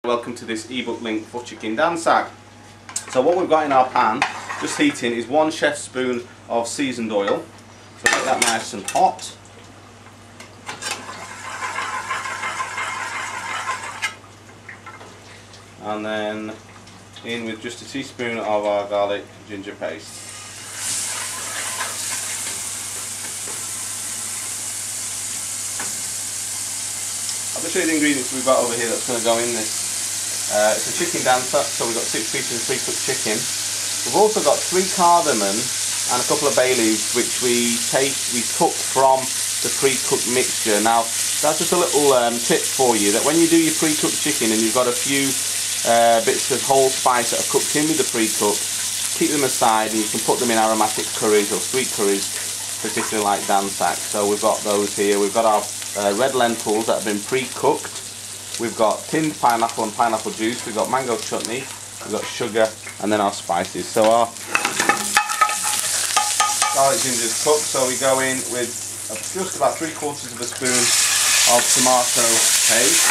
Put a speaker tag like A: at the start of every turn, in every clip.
A: Welcome to this ebook link for chicken Dhansak. So what we've got in our pan, just heating, is 1 chef spoon of seasoned oil. So make that nice and hot. And then in with just a teaspoon of our garlic ginger paste. I'll show you the ingredients we've got over here that's going to go in this. It's a chicken Dhansak, so we've got 6 pieces of pre-cooked chicken. We've also got 3 cardamom and a couple of bay leaves, which we took from the pre-cooked mixture. Now, that's just a little tip for you, that when you do your pre-cooked chicken and you've got a few bits of whole spice that are cooked in with the pre-cook, keep them aside and you can put them in aromatic curries or sweet curries, particularly like Dhansak. So we've got those here. We've got our red lentils that have been pre-cooked. We've got tinned pineapple and pineapple juice. We've got mango chutney. We've got sugar, and then our spices. So our garlic ginger is cooked. So we go in with just about 3/4 of a spoon of tomato paste.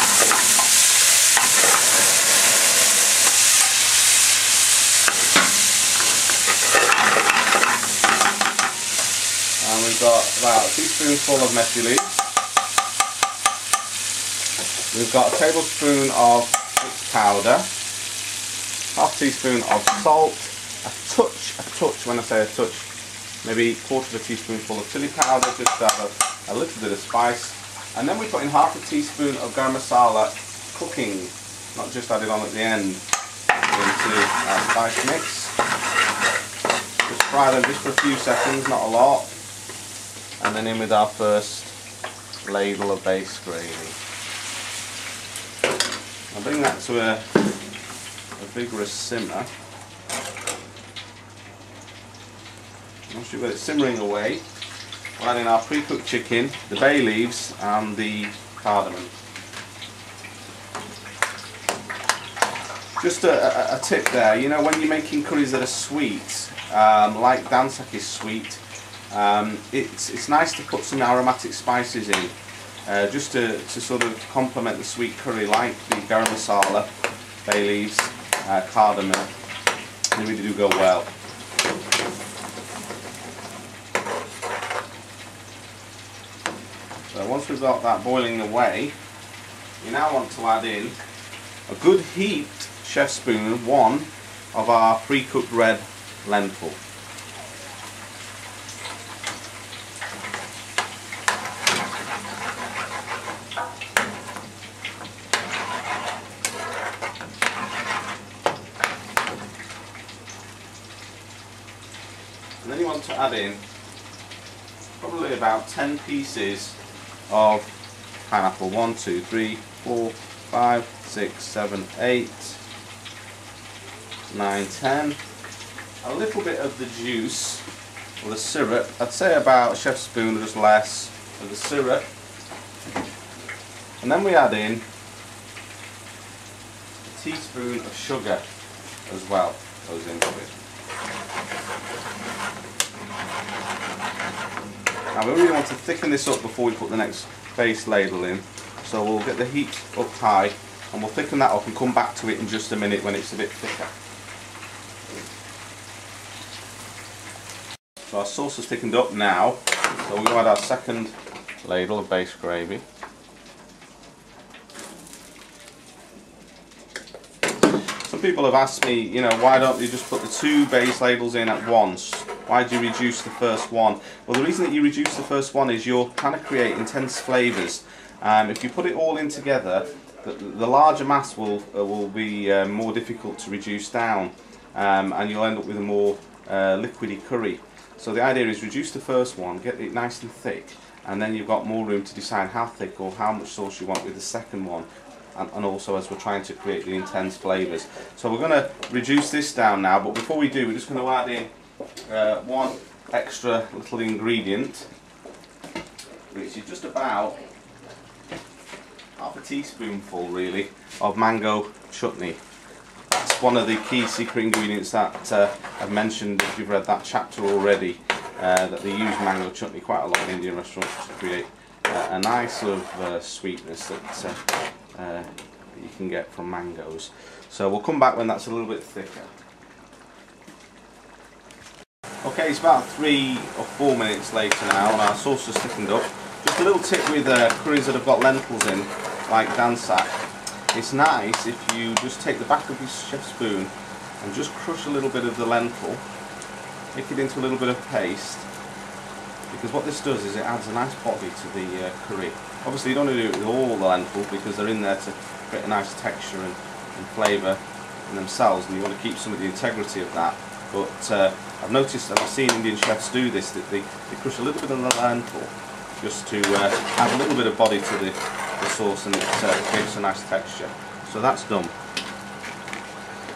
A: And we've got about a teaspoonful of methi leaves. We've got a tablespoon of mixed powder, half teaspoon of salt, a touch, when I say a touch, maybe 1/4 teaspoonful of chili powder, just to have a little bit of spice. And then we put in half a teaspoon of garam masala cooking, not just added on at the end, into our spice mix. Just fry them just for a few seconds, not a lot. And then in with our first ladle of base gravy. I'll bring that to a vigorous simmer. Once you've got it simmering away, we'll add in our pre-cooked chicken, the bay leaves and the cardamom. Just a tip there, you know, when you're making curries that are sweet, like Dhansak is sweet, it's nice to put some aromatic spices in. Just to sort of complement the sweet curry, like the garam masala, bay leaves, cardamom. They really do go well. So once we've got that boiling away, we now want to add in a good heaped chef spoon, 1 of our pre-cooked red lentil. And then you want to add in probably about 10 pieces of pineapple. 1, 2, 3, 4, 5, 6, 7, 8, 9, 10. A little bit of the juice or the syrup. I'd say about a chef's spoon or just less of the syrup. And then we add in a teaspoon of sugar as well. Goes into it. Now we really want to thicken this up before we put the next base ladle in, so we'll get the heat up high and we'll thicken that up and come back to it in just a minute when it's a bit thicker. So our sauce is thickened up now, so we're going to add our second ladle of base gravy. Some people have asked me, you know, why don't you just put the 2 base ladles in at once? Why do you reduce the first one? Well, the reason that you reduce the first one is you're trying to create intense flavours. If you put it all in together, the larger mass will be more difficult to reduce down, and you'll end up with a more liquidy curry. So the idea is reduce the first one, get it nice and thick, and then you've got more room to decide how thick or how much sauce you want with the second one. And also as we're trying to create the intense flavours. So we're going to reduce this down now, but before we do, we're just going to add in 1 extra little ingredient, which is just about half a teaspoonful really of mango chutney. That's one of the key secret ingredients that I've mentioned if you've read that chapter already, that they use mango chutney quite a lot in Indian restaurants to create a nice sort of sweetness that you can get from mangoes. So we'll come back when that's a little bit thicker. Okay, it's about 3 or 4 minutes later now and our sauce has thickened up. Just a little tip with curries that have got lentils in, like Dhansak. It's nice if you just take the back of your chef's spoon and just crush a little bit of the lentil, make it into a little bit of paste, because what this does is it adds a nice body to the curry. Obviously you don't want to do it with all the lentil because they're in there to create a nice texture and flavour in themselves, and you want to keep some of the integrity of that. But I've noticed that I've seen Indian chefs do this, that they crush a little bit of the lentil just to add a little bit of body to the sauce, and it creates a nice texture. So that's done.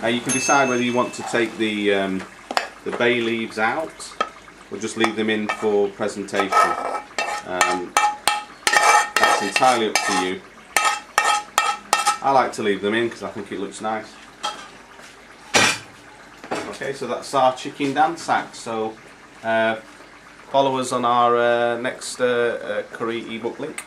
A: Now you can decide whether you want to take the bay leaves out or just leave them in for presentation. That's entirely up to you. I like to leave them in because I think it looks nice. Okay, so that's our chicken Dhansak. So follow us on our next curry ebook link.